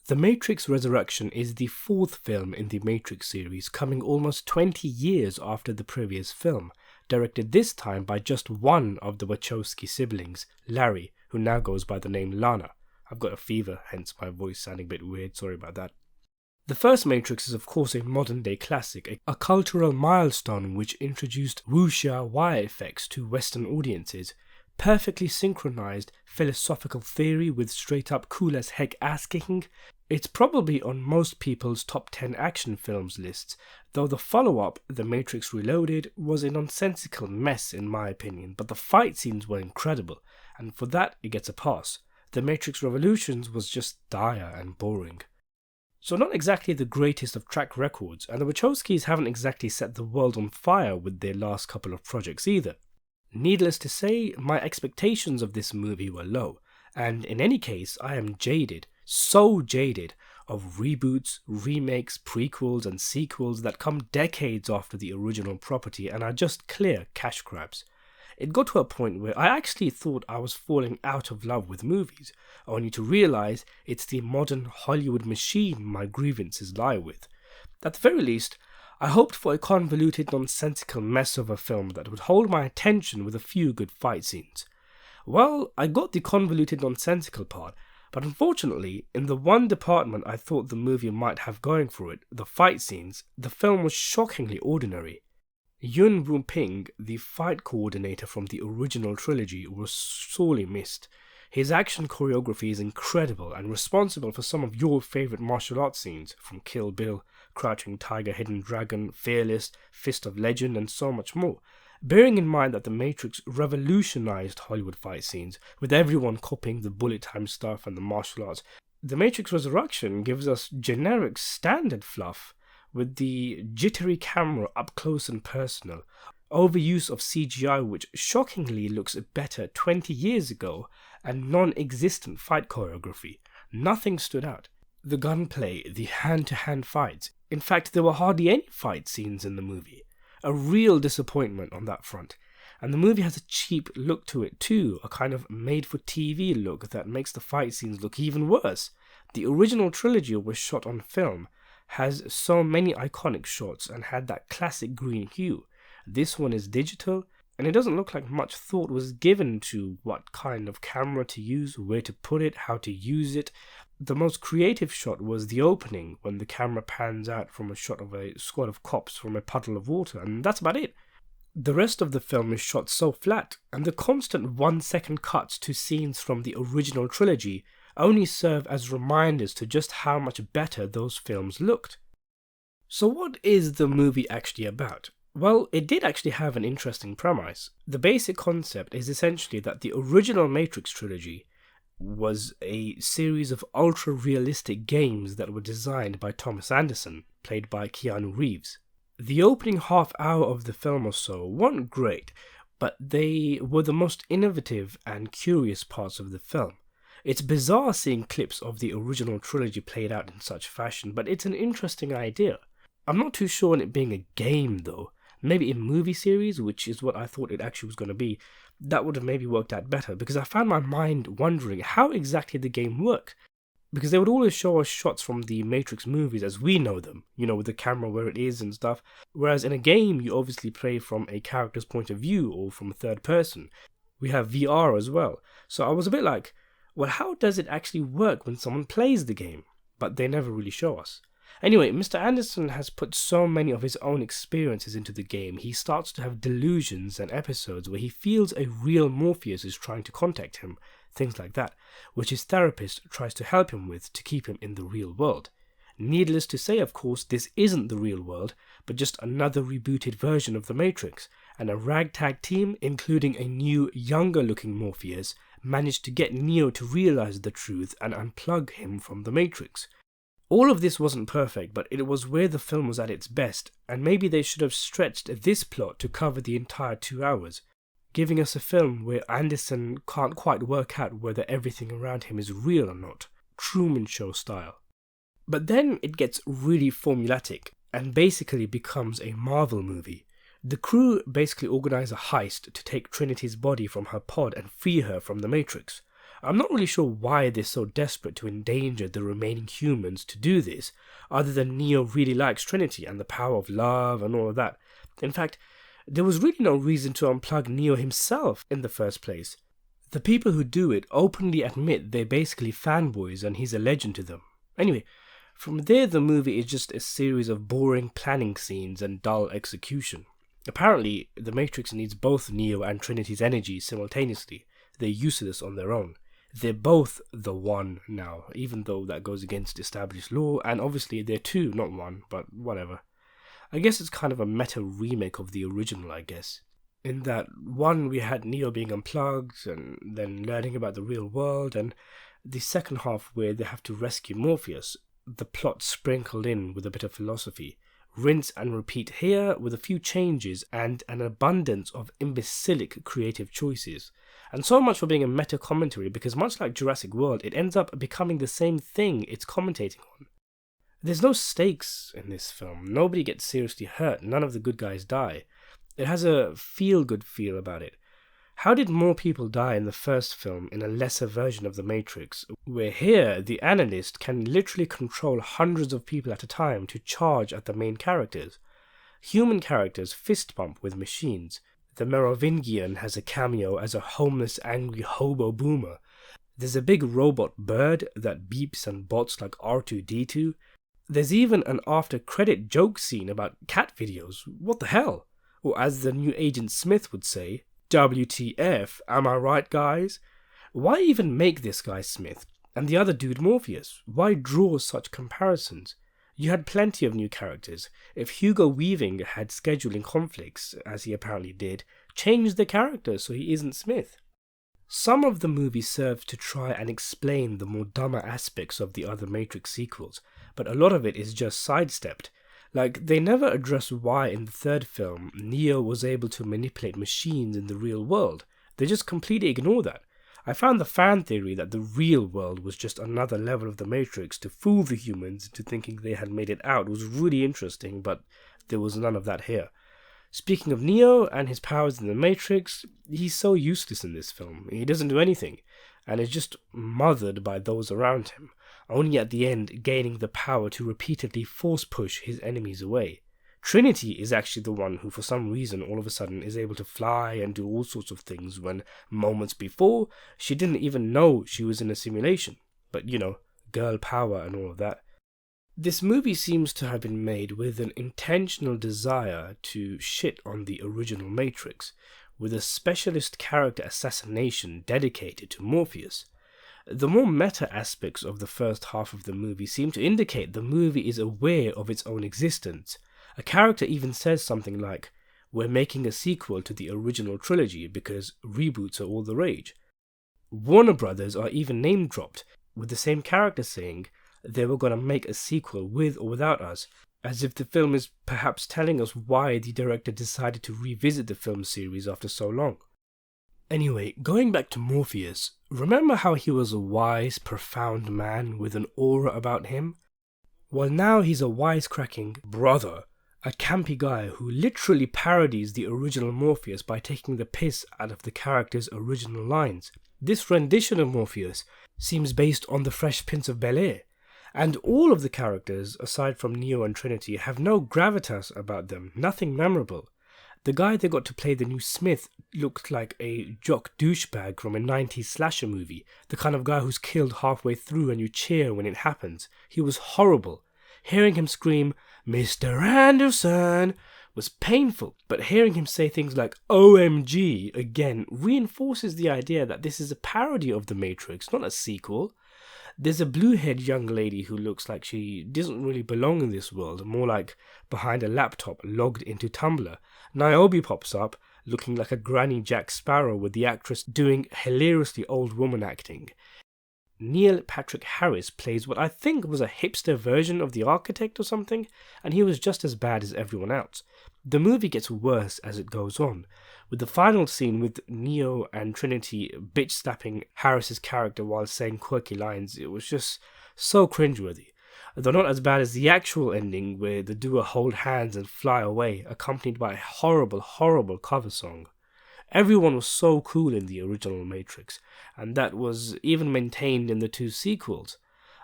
The Matrix Resurrection is the fourth film in the Matrix series, coming almost 20 years after the previous film, directed this time by just one of the Wachowski siblings, Larry, who now goes by the name Lana. I've got a fever, hence my voice sounding a bit weird, sorry about that. The first Matrix is of course a modern-day classic, a cultural milestone which introduced wuxia wire effects to Western audiences, perfectly synchronized philosophical theory with straight-up cool-as-heck ass-kicking. It's probably on most people's top 10 action films lists, though the follow-up, The Matrix Reloaded, was a nonsensical mess in my opinion, but the fight scenes were incredible, and for that it gets a pass. The Matrix Revolutions was just dire and boring. So not exactly the greatest of track records, and the Wachowskis haven't exactly set the world on fire with their last couple of projects either. Needless to say, my expectations of this movie were low, and in any case I am jaded, so jaded, of reboots, remakes, prequels and sequels that come decades after the original property and are just clear cash grabs. It got to a point where I actually thought I was falling out of love with movies, only to realise it's the modern Hollywood machine my grievances lie with. At the very least, I hoped for a convoluted, nonsensical mess of a film that would hold my attention with a few good fight scenes. Well, I got the convoluted, nonsensical part, but unfortunately, in the one department I thought the movie might have going for it, the fight scenes, the film was shockingly ordinary. Yuen Woo-ping, the fight coordinator from the original trilogy, was sorely missed. His action choreography is incredible and responsible for some of your favourite martial arts scenes, from Kill Bill, Crouching Tiger, Hidden Dragon, Fearless, Fist of Legend and so much more. Bearing in mind that The Matrix revolutionised Hollywood fight scenes, with everyone copying the bullet time stuff and the martial arts, The Matrix Resurrection gives us generic standard fluff, with the jittery camera up close and personal, overuse of CGI which shockingly looks better 20 years ago, and non-existent fight choreography. Nothing stood out. The gunplay, the hand-to-hand fights, in fact there were hardly any fight scenes in the movie. A real disappointment on that front. And the movie has a cheap look to it too, a kind of made-for-TV look that makes the fight scenes look even worse. The original trilogy was shot on film, has so many iconic shots and had that classic green hue. This one is digital, and it doesn't look like much thought was given to what kind of camera to use, where to put it, how to use it. The most creative shot was the opening, when the camera pans out from a shot of a squad of cops from a puddle of water, and that's about it. The rest of the film is shot so flat, and the constant 1-second cuts to scenes from the original trilogy only serve as reminders to just how much better those films looked. So what is the movie actually about? Well, it did actually have an interesting premise. The basic concept is essentially that the original Matrix trilogy was a series of ultra-realistic games that were designed by Thomas Anderson, played by Keanu Reeves. The opening half hour of the film or so weren't great, but they were the most innovative and curious parts of the film. It's bizarre seeing clips of the original trilogy played out in such fashion, but it's an interesting idea. I'm not too sure on it being a game though. Maybe a movie series, which is what I thought it actually was going to be, that would have maybe worked out better, because I found my mind wondering how exactly the game worked. Because they would always show us shots from the Matrix movies as we know them, with the camera where it is and stuff, whereas in a game you obviously play from a character's point of view or from a third person. We have VR as well, so I was a bit like, well, how does it actually work when someone plays the game? But they never really show us. Anyway, Mr. Anderson has put so many of his own experiences into the game, he starts to have delusions and episodes where he feels a real Morpheus is trying to contact him, things like that, which his therapist tries to help him with to keep him in the real world. Needless to say, of course, this isn't the real world, but just another rebooted version of the Matrix, and a ragtag team, including a new, younger-looking Morpheus, managed to get Neo to realize the truth and unplug him from the Matrix. All of this wasn't perfect, but it was where the film was at its best, and maybe they should have stretched this plot to cover the entire 2 hours, giving us a film where Anderson can't quite work out whether everything around him is real or not, Truman Show style. But then it gets really formulaic, and basically becomes a Marvel movie. The crew basically organize a heist to take Trinity's body from her pod and free her from the Matrix. I'm not really sure why they're so desperate to endanger the remaining humans to do this, other than Neo really likes Trinity and the power of love and all of that. In fact, there was really no reason to unplug Neo himself in the first place. The people who do it openly admit they're basically fanboys and he's a legend to them. Anyway, from there the movie is just a series of boring planning scenes and dull execution. Apparently, the Matrix needs both Neo and Trinity's energy simultaneously. They're useless on their own. They're both the one now, even though that goes against established law, and obviously they're two, not one, but whatever. I guess it's kind of a meta remake of the original, I guess. In that one, we had Neo being unplugged and then learning about the real world, and the second half where they have to rescue Morpheus, the plot sprinkled in with a bit of philosophy. Rinse and repeat here with a few changes and an abundance of imbecilic creative choices. And so much for being a meta commentary, because much like Jurassic World, it ends up becoming the same thing it's commentating on. There's no stakes in this film. Nobody gets seriously hurt. None of the good guys die. It has a feel-good feel about it. How did more people die in the first film in a lesser version of The Matrix, where here the analyst can literally control hundreds of people at a time to charge at the main characters? Human characters fist bump with machines. The Merovingian has a cameo as a homeless, angry hobo boomer. There's a big robot bird that beeps and bots like R2-D2. There's even an after-credit joke scene about cat videos. What the hell? Or as the new Agent Smith would say, WTF, am I right, guys? Why even make this guy Smith and the other dude Morpheus? Why draw such comparisons? You had plenty of new characters. If Hugo Weaving had scheduling conflicts, as he apparently did, change the character so he isn't Smith. Some of the movie serves to try and explain the more dumber aspects of the other Matrix sequels, but a lot of it is just sidestepped. Like, they never address why in the third film Neo was able to manipulate machines in the real world. They just completely ignore that. I found the fan theory that the real world was just another level of the Matrix to fool the humans into thinking they had made it out was really interesting, but there was none of that here. Speaking of Neo and his powers in the Matrix, he's so useless in this film. He doesn't do anything, and is just mothered by those around him, only at the end gaining the power to repeatedly force push his enemies away. Trinity is actually the one who for some reason all of a sudden is able to fly and do all sorts of things when moments before she didn't even know she was in a simulation. But you know, girl power and all of that. This movie seems to have been made with an intentional desire to shit on the original Matrix, with a specialist character assassination dedicated to Morpheus. The more meta aspects of the first half of the movie seem to indicate the movie is aware of its own existence. A character even says something like, "We're making a sequel to the original trilogy because reboots are all the rage." Warner Brothers are even name dropped, with the same character saying they were going to make a sequel with or without us, as if the film is perhaps telling us why the director decided to revisit the film series after so long. Anyway, going back to Morpheus, remember how he was a wise, profound man with an aura about him? Well, now he's a wisecracking brother, a campy guy who literally parodies the original Morpheus by taking the piss out of the character's original lines. This rendition of Morpheus seems based on the Fresh Prince of Bel-Air, and all of the characters, aside from Neo and Trinity, have no gravitas about them, nothing memorable. The guy they got to play the new Smith looked like a jock douchebag from a 90s slasher movie, the kind of guy who's killed halfway through and you cheer when it happens. He was horrible. Hearing him scream, "Mr. Anderson," was painful, but hearing him say things like OMG again reinforces the idea that this is a parody of The Matrix, not a sequel. There's a blue-haired young lady who looks like she doesn't really belong in this world, more like behind a laptop logged into Tumblr. Niobe pops up, looking like a granny Jack Sparrow with the actress doing hilariously old woman acting. Neil Patrick Harris plays what I think was a hipster version of the Architect or something, and he was just as bad as everyone else. The movie gets worse as it goes on, with the final scene with Neo and Trinity bitch-slapping Harris's character while saying quirky lines. It was just so cringeworthy. Though not as bad as the actual ending where the duo hold hands and fly away, accompanied by a horrible, horrible cover song. Everyone was so cool in the original Matrix, and that was even maintained in the two sequels.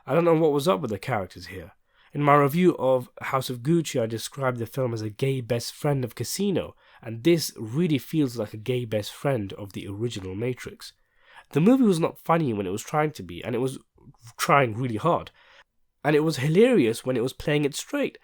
I don't know what was up with the characters here. In my review of House of Gucci, I described the film as a gay best friend of Casino, and this really feels like a gay best friend of the original Matrix. The movie was not funny when it was trying to be, and it was trying really hard. And it was hilarious when it was playing it straight.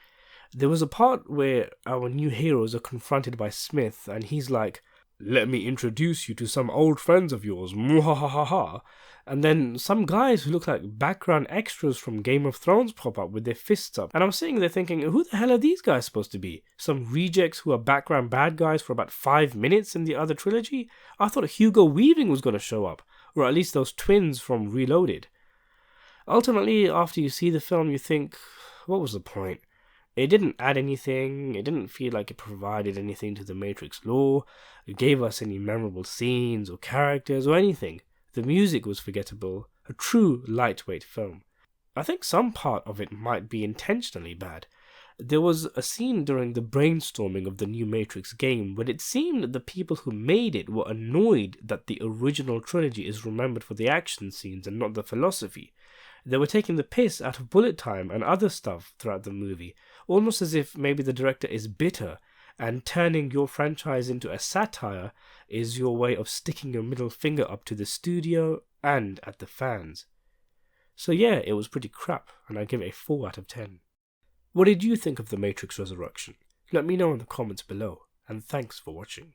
There was a part where our new heroes are confronted by Smith, and he's like, "Let me introduce you to some old friends of yours, muhahaha." And then some guys who look like background extras from Game of Thrones pop up with their fists up. And I'm sitting there thinking, who the hell are these guys supposed to be? Some rejects who are background bad guys for about 5 minutes in the other trilogy? I thought Hugo Weaving was going to show up, or at least those twins from Reloaded. Ultimately, after you see the film, you think, what was the point? It didn't add anything, it didn't feel like it provided anything to the Matrix lore, it gave us any memorable scenes or characters or anything. The music was forgettable, a true lightweight film. I think some part of it might be intentionally bad. There was a scene during the brainstorming of the new Matrix game when it seemed that the people who made it were annoyed that the original trilogy is remembered for the action scenes and not the philosophy. They were taking the piss out of bullet time and other stuff throughout the movie, almost as if maybe the director is bitter and turning your franchise into a satire is your way of sticking your middle finger up to the studio and at the fans. So yeah, it was pretty crap, and I give it a 4 out of 10. What did you think of The Matrix Resurrection? Let me know in the comments below, and thanks for watching.